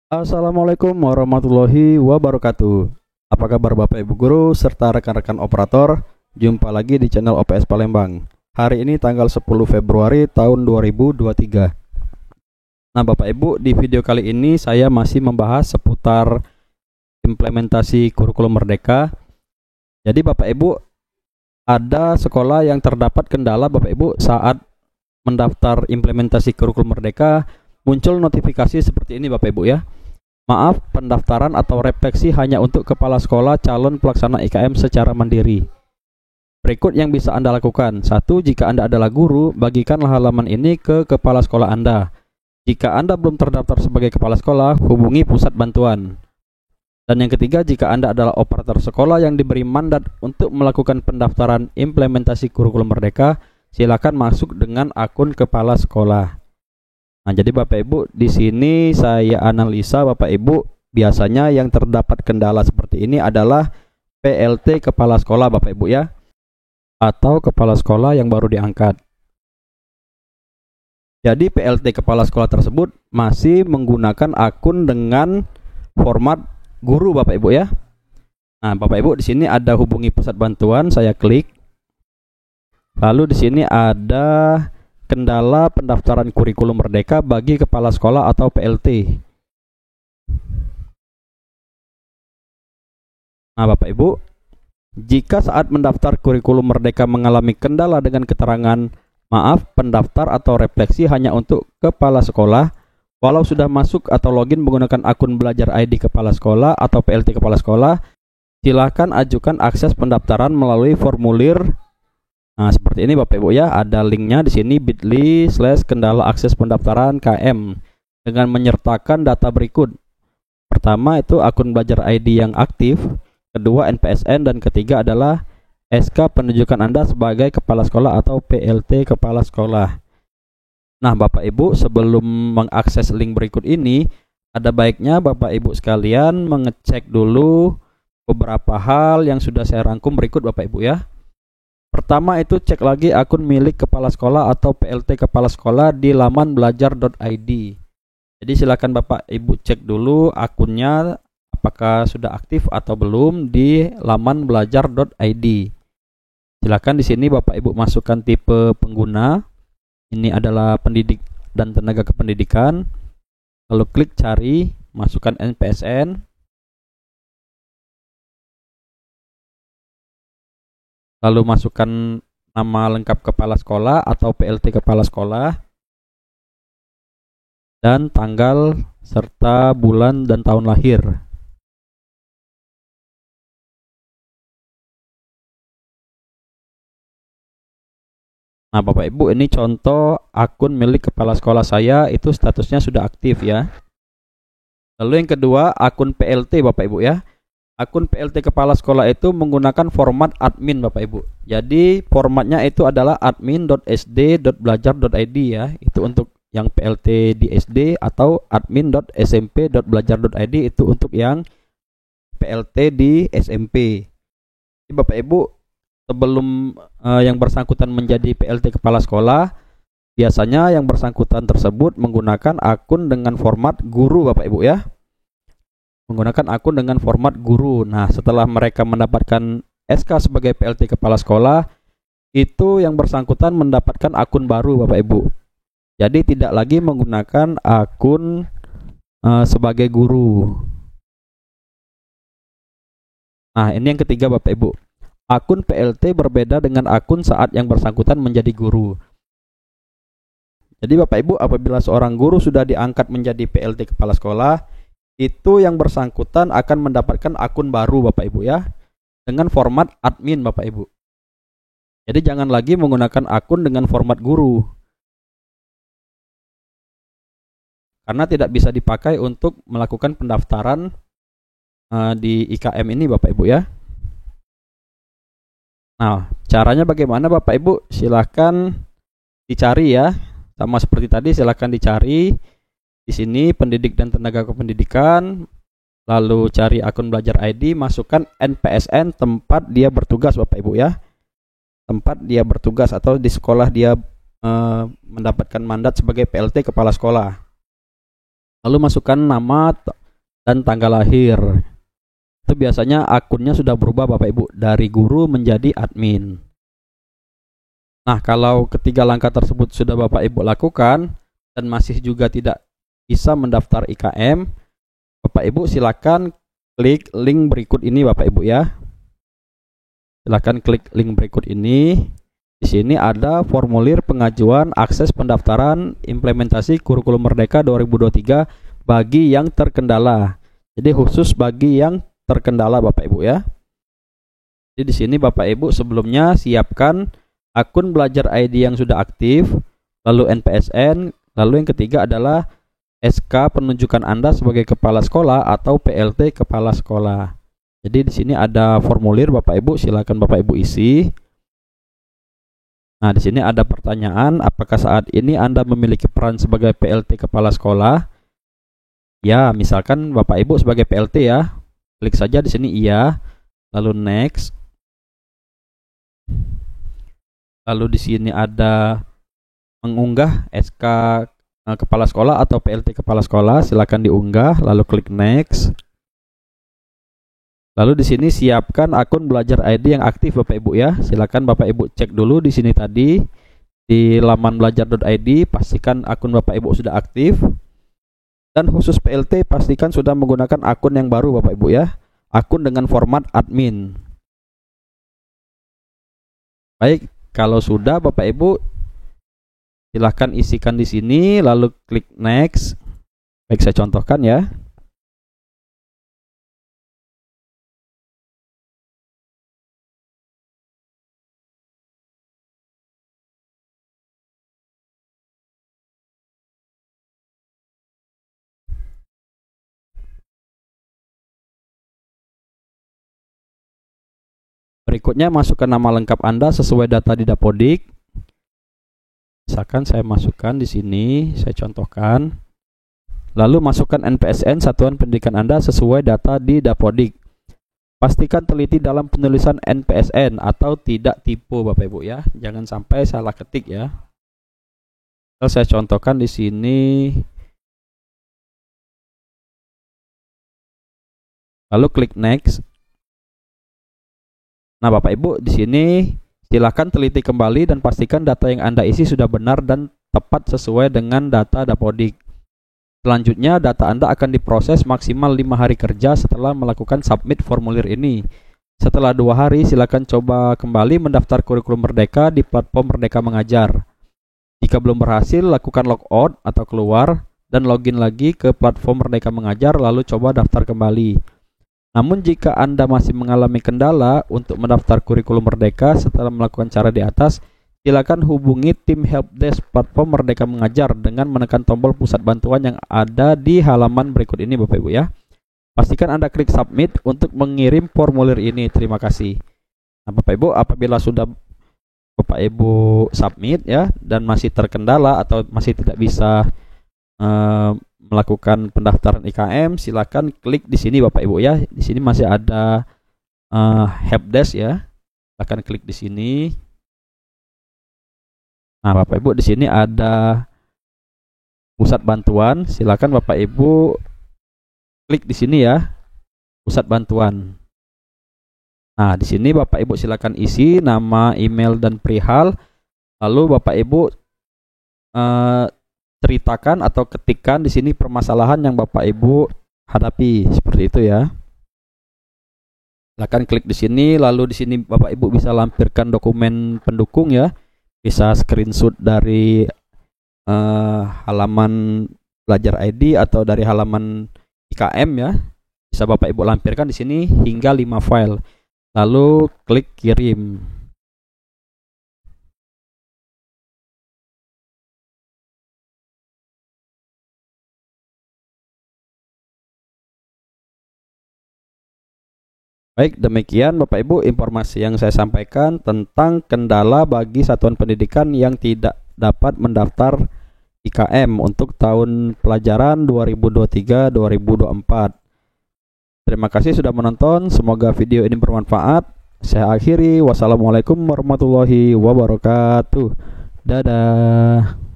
Assalamualaikum warahmatullahi wabarakatuh. Apa kabar Bapak Ibu Guru serta rekan-rekan operator? Jumpa lagi di channel OPS Palembang. Hari ini tanggal 10 Februari tahun 2023. Nah Bapak Ibu, di video kali ini saya masih membahas seputar implementasi kurikulum Merdeka. Jadi Bapak Ibu, ada sekolah yang terdapat kendala Bapak Ibu saat mendaftar implementasi kurikulum Merdeka, muncul notifikasi seperti ini Bapak Ibu ya. Maaf, pendaftaran atau refleksi hanya untuk kepala sekolah calon pelaksana IKM secara mandiri. Berikut yang bisa Anda lakukan. 1. Jika Anda adalah guru, bagikanlah halaman ini ke kepala sekolah Anda. Jika Anda belum terdaftar sebagai kepala sekolah, hubungi pusat bantuan. Dan yang ketiga, jika Anda adalah operator sekolah yang diberi mandat untuk melakukan pendaftaran implementasi kurikulum Merdeka, silakan masuk dengan akun kepala sekolah. Nah, jadi Bapak Ibu, di sini saya analisa Bapak Ibu, biasanya yang terdapat kendala seperti ini adalah PLT kepala sekolah Bapak Ibu ya, atau kepala sekolah yang baru diangkat. Jadi PLT kepala sekolah tersebut masih menggunakan akun dengan format guru Bapak Ibu ya. Nah, Bapak Ibu, di sini ada hubungi pusat bantuan, saya klik. Lalu di sini ada kendala pendaftaran kurikulum Merdeka bagi kepala sekolah atau PLT. Nah, Bapak Ibu, jika saat mendaftar kurikulum Merdeka mengalami kendala dengan keterangan maaf, pendaftar atau refleksi hanya untuk kepala sekolah, walau sudah masuk atau login menggunakan akun belajar ID kepala sekolah atau PLT kepala sekolah, silakan ajukan akses pendaftaran melalui formulir. Nah, seperti ini Bapak Ibu ya, ada linknya di sini bit.ly/kendala akses pendaftaran KM dengan menyertakan data berikut. Pertama itu akun belajar ID yang aktif, kedua NPSN, dan ketiga adalah SK penunjukan Anda sebagai kepala sekolah atau PLT kepala sekolah. Nah, Bapak Ibu, sebelum mengakses link berikut ini, ada baiknya Bapak Ibu sekalian mengecek dulu beberapa hal yang sudah saya rangkum berikut Bapak Ibu ya. Pertama itu cek lagi akun milik kepala sekolah atau PLT kepala sekolah di laman belajar.id. Jadi silakan Bapak Ibu cek dulu akunnya apakah sudah aktif atau belum di laman belajar.id. Silakan di sini Bapak Ibu masukkan tipe pengguna. Ini adalah pendidik dan tenaga kependidikan. Lalu klik cari, masukkan NPSN. Lalu masukkan nama lengkap kepala sekolah atau PLT kepala sekolah, dan tanggal serta bulan dan tahun lahir. Nah, Bapak Ibu, ini contoh akun milik kepala sekolah saya, itu statusnya sudah aktif ya. Lalu yang kedua, akun PLT Bapak Ibu ya. Akun PLT kepala sekolah itu menggunakan format admin Bapak Ibu. Jadi formatnya itu adalah admin.sd.belajar.id ya. Itu untuk yang PLT di SD, atau admin.smp.belajar.id itu untuk yang PLT di SMP. Jadi Bapak Ibu, sebelum yang bersangkutan menjadi PLT kepala sekolah, biasanya yang bersangkutan tersebut menggunakan akun dengan format guru Bapak Ibu ya. Menggunakan akun dengan format guru. Nah, setelah mereka mendapatkan SK sebagai PLT kepala sekolah, itu yang bersangkutan mendapatkan akun baru Bapak Ibu. Jadi tidak lagi menggunakan akun sebagai guru. Nah, ini yang ketiga Bapak Ibu. Akun PLT berbeda dengan akun saat yang bersangkutan menjadi guru. Jadi Bapak Ibu, apabila seorang guru sudah diangkat menjadi PLT kepala sekolah, itu yang bersangkutan akan mendapatkan akun baru Bapak Ibu ya, dengan format admin Bapak Ibu. Jadi jangan lagi menggunakan akun dengan format guru, karena tidak bisa dipakai untuk melakukan pendaftaran di IKM ini Bapak Ibu ya. Nah, caranya bagaimana Bapak Ibu? Silahkan dicari ya, sama seperti tadi, silahkan dicari di sini pendidik dan tenaga kependidikan, lalu cari akun belajar ID, masukkan NPSN tempat dia bertugas Bapak Ibu ya, tempat dia bertugas atau di sekolah dia mendapatkan mandat sebagai PLT kepala sekolah. Lalu masukkan nama dan tanggal lahir. Itu biasanya akunnya sudah berubah Bapak Ibu dari guru menjadi admin. Nah, kalau ketiga langkah tersebut sudah Bapak Ibu lakukan dan masih juga tidak bisa mendaftar IKM, Bapak Ibu silakan klik link berikut ini Bapak Ibu ya. Silakan klik link berikut ini. Di sini ada formulir pengajuan akses pendaftaran implementasi kurikulum Merdeka 2023 bagi yang terkendala. Jadi khusus bagi yang terkendala Bapak Ibu ya. Jadi di sini Bapak Ibu sebelumnya siapkan akun belajar ID yang sudah aktif, lalu NPSN, lalu yang ketiga adalah SK penunjukan Anda sebagai kepala sekolah atau PLT kepala sekolah. Jadi di sini ada formulir Bapak Ibu, silakan Bapak Ibu isi. Nah, di sini ada pertanyaan, apakah saat ini Anda memiliki peran sebagai PLT kepala sekolah? Ya, misalkan Bapak Ibu sebagai PLT ya. Klik saja di sini iya, lalu next. Lalu di sini ada mengunggah SK kepala sekolah atau PLT kepala sekolah, silakan diunggah, lalu klik next. Lalu di sini siapkan akun belajar ID yang aktif Bapak Ibu ya. Silakan Bapak Ibu cek dulu di sini tadi di laman belajar.id, pastikan akun Bapak Ibu sudah aktif. Dan khusus PLT pastikan sudah menggunakan akun yang baru Bapak Ibu ya. Akun dengan format admin. Baik, kalau sudah Bapak Ibu silahkan isikan di sini lalu klik next. Baik, saya contohkan ya. Berikutnya masukkan nama lengkap Anda sesuai data di Dapodik. Misalkan saya masukkan di sini, saya contohkan. Lalu masukkan NPSN satuan pendidikan Anda sesuai data di Dapodik. Pastikan teliti dalam penulisan NPSN atau tidak tipu Bapak Ibu ya. Jangan sampai salah ketik ya. Lalu saya contohkan di sini. Lalu klik next. Nah, Bapak Ibu di sini silakan teliti kembali dan pastikan data yang Anda isi sudah benar dan tepat sesuai dengan data Dapodik. Selanjutnya data Anda akan diproses maksimal 5 hari kerja setelah melakukan submit formulir ini. Setelah 2 hari silakan coba kembali mendaftar kurikulum Merdeka di platform Merdeka Mengajar. Jika belum berhasil, lakukan logout atau keluar dan login lagi ke platform Merdeka Mengajar lalu coba daftar kembali. Namun jika Anda masih mengalami kendala untuk mendaftar kurikulum Merdeka setelah melakukan cara di atas, silakan hubungi tim helpdesk platform Merdeka Mengajar dengan menekan tombol pusat bantuan yang ada di halaman berikut ini Bapak Ibu ya. Pastikan Anda klik submit untuk mengirim formulir ini. Terima kasih. Nah, Bapak Ibu, apabila sudah Bapak Ibu submit ya dan masih terkendala atau masih tidak bisa melakukan pendaftaran IKM, silakan klik di sini Bapak Ibu ya. Di sini masih ada helpdesk ya. Silakan klik di sini. Nah, Bapak Ibu di sini ada pusat bantuan. Silakan Bapak Ibu klik di sini ya. Pusat bantuan. Nah, di sini Bapak Ibu silakan isi nama, email dan perihal. Lalu Bapak Ibu ceritakan atau ketikkan di sini permasalahan yang Bapak Ibu hadapi seperti itu ya. Silakan klik di sini, lalu di sini Bapak Ibu bisa lampirkan dokumen pendukung ya. Bisa screenshot dari halaman belajar ID atau dari halaman IKM ya. Bisa Bapak Ibu lampirkan di sini hingga 5 file. Lalu klik kirim. Baik, demikian Bapak Ibu informasi yang saya sampaikan tentang kendala bagi satuan pendidikan yang tidak dapat mendaftar IKM untuk tahun pelajaran 2023-2024. Terima kasih sudah menonton, semoga video ini bermanfaat. Saya akhiri, wassalamualaikum warahmatullahi wabarakatuh. Dadah.